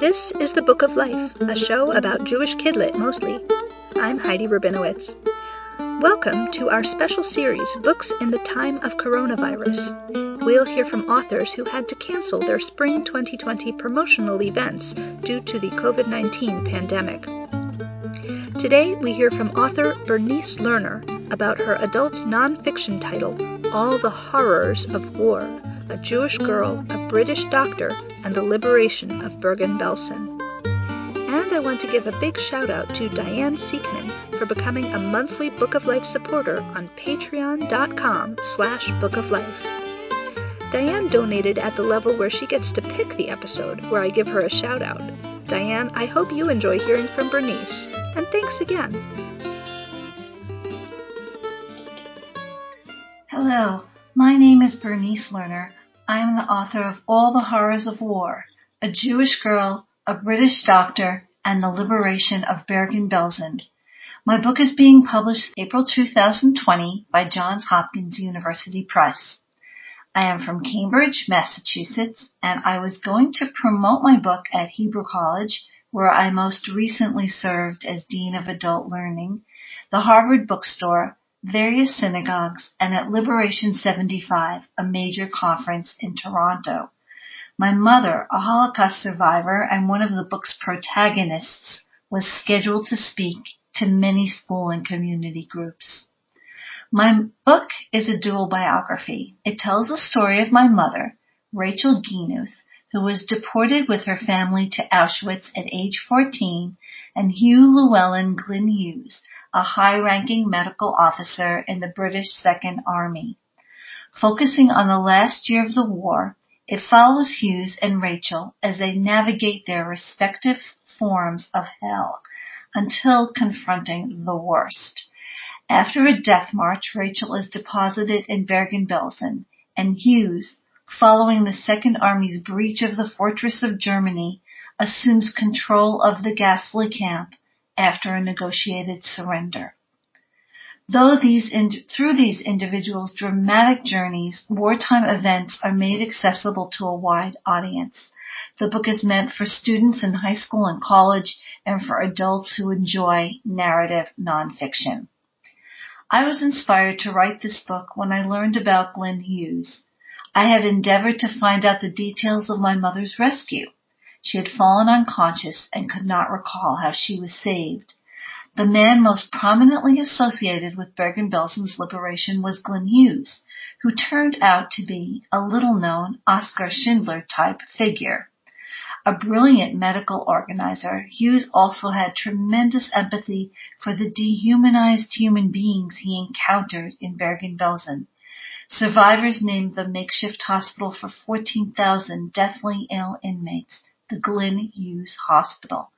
This is The Book of Life, a show about Jewish kidlit mostly. I'm Heidi Rabinowitz. Welcome to our special series, Books in the Time of Coronavirus. We'll hear from authors who had to cancel their spring 2020 promotional events due to the COVID-19 pandemic. Today we hear from author Bernice Lerner about her adult nonfiction title, All the Horrors of War, a Jewish girl, a British doctor, and the liberation of Bergen-Belsen. And I want to give a big shout out to Diane Siekman for becoming a monthly Book of Life supporter on patreon.com/Book of Life. Diane donated at the level where she gets to pick the episode where I give her a shout out. Diane, I hope you enjoy hearing from Bernice, and thanks again. Hello, my name is Bernice Lerner. I am the author of All the Horrors of War, a Jewish girl, a British doctor, and the liberation of Bergen-Belsen. My book is being published April 2020 by Johns Hopkins University Press. I am from Cambridge, Massachusetts, and I was going to promote my book at Hebrew College, where I most recently served as Dean of Adult Learning, the Harvard Bookstore, various synagogues, and at Liberation 75, a major conference in Toronto. My mother, a Holocaust survivor and one of the book's protagonists, was scheduled to speak to many school and community groups. My book is a dual biography. It tells the story of my mother, Rachel Ginuth, who was deported with her family to Auschwitz at age 14, and Hugh Llewellyn Glyn Hughes, a high-ranking medical officer in the British Second Army. Focusing on the last year of the war, it follows Hughes and Rachel as they navigate their respective forms of hell until confronting the worst. After a death march, Rachel is deposited in Bergen-Belsen, and Hughes, following the Second Army's breach of the fortress of Germany, assumes control of the ghastly camp after a negotiated surrender. Through these individuals' dramatic journeys, wartime events are made accessible to a wide audience. The book is meant for students in high school and college and for adults who enjoy narrative nonfiction. I was inspired to write this book when I learned about Glyn Hughes. I had endeavored to find out the details of my mother's rescue. She had fallen unconscious and could not recall how she was saved. The man most prominently associated with Bergen-Belsen's liberation was Glyn Hughes, who turned out to be a little-known Oskar Schindler-type figure. A brilliant medical organizer, Hughes also had tremendous empathy for the dehumanized human beings he encountered in Bergen-Belsen. Survivors named the makeshift hospital for 14,000 deathly ill inmates the Glyn Hughes Hospital,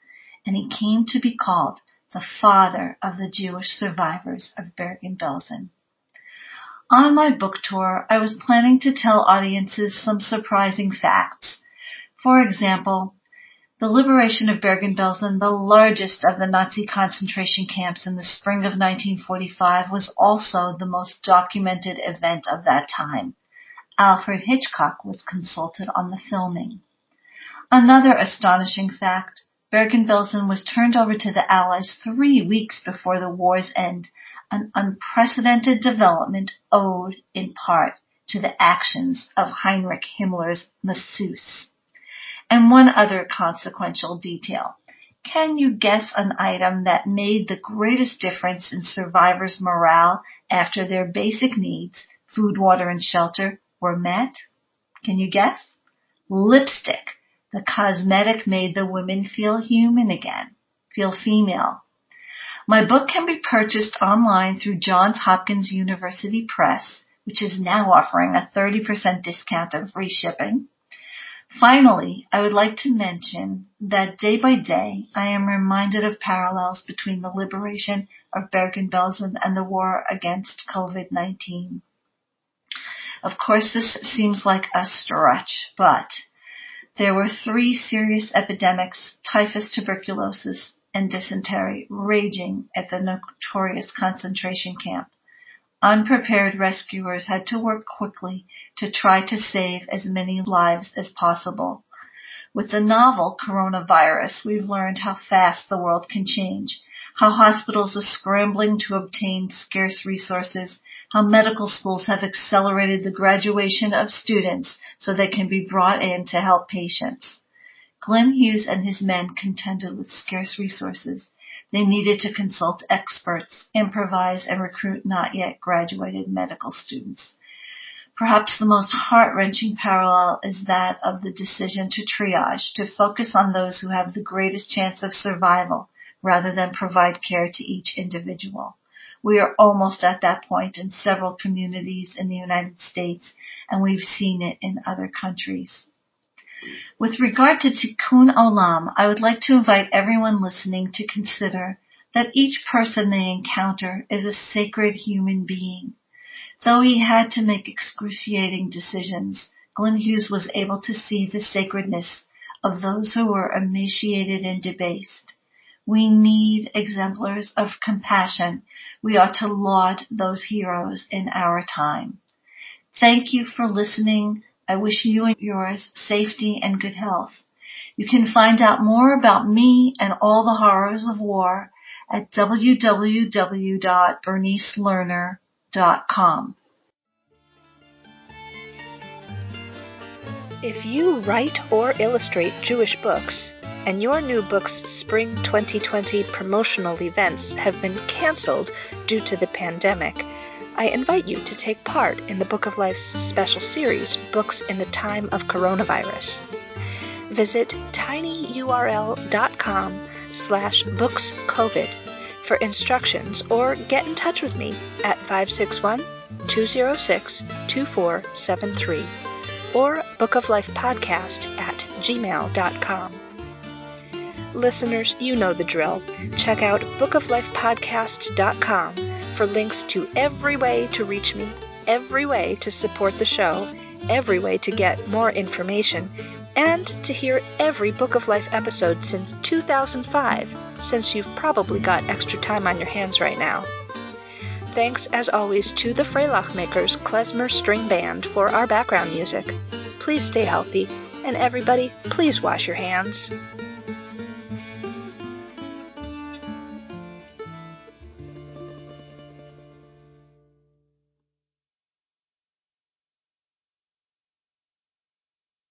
and he came to be called the father of the Jewish survivors of Bergen-Belsen. On my book tour, I was planning to tell audiences some surprising facts. For example, the liberation of Bergen-Belsen, the largest of the Nazi concentration camps in the spring of 1945, was also the most documented event of that time. Alfred Hitchcock was consulted on the filming. Another astonishing fact, Bergen-Belsen was turned over to the Allies 3 weeks before the war's end, an unprecedented development owed in part to the actions of Heinrich Himmler's masseuse. And one other consequential detail. Can you guess an item that made the greatest difference in survivors' morale after their basic needs, food, water, and shelter, were met? Can you guess? Lipstick. The cosmetic made the women feel human again, feel female. My book can be purchased online through Johns Hopkins University Press, which is now offering a 30% discount and free shipping. Finally, I would like to mention that day by day, I am reminded of parallels between the liberation of Bergen-Belsen and the war against COVID-19. Of course, this seems like a stretch, but there were 3 serious epidemics, typhus, tuberculosis, and dysentery, raging at the notorious concentration camp. Unprepared rescuers had to work quickly to try to save as many lives as possible. With the novel coronavirus, we've learned how fast the world can change, how hospitals are scrambling to obtain scarce resources, how medical schools have accelerated the graduation of students so they can be brought in to help patients. Glenn Hughes and his men contended with scarce resources. They needed to consult experts, improvise, and recruit not yet graduated medical students. Perhaps the most heart-wrenching parallel is that of the decision to triage, to focus on those who have the greatest chance of survival rather than provide care to each individual. We are almost at that point in several communities in the United States, and we've seen it in other countries. With regard to Tikkun Olam, I would like to invite everyone listening to consider that each person they encounter is a sacred human being. Though he had to make excruciating decisions, Glenn Hughes was able to see the sacredness of those who were emaciated and debased. We need exemplars of compassion. We ought to laud those heroes in our time. Thank you for listening. I wish you and yours safety and good health. You can find out more about me and all the horrors of war at www.bernicelerner.com. If you write or illustrate Jewish books, and your new book's Spring 2020 promotional events have been canceled due to the pandemic, I invite you to take part in the Book of Life's special series, Books in the Time of Coronavirus. Visit tinyurl.com/bookscovid for instructions or get in touch with me at 561-206-2473 or bookoflifepodcast@gmail.com. Listeners, you know the drill. Check out bookoflifepodcast.com for links to every way to reach me, every way to support the show, every way to get more information, and to hear every Book of Life episode since 2005, since you've probably got extra time on your hands right now. Thanks, as always, to the Freilachmakers Klezmer String Band for our background music. Please stay healthy, and everybody, please wash your hands.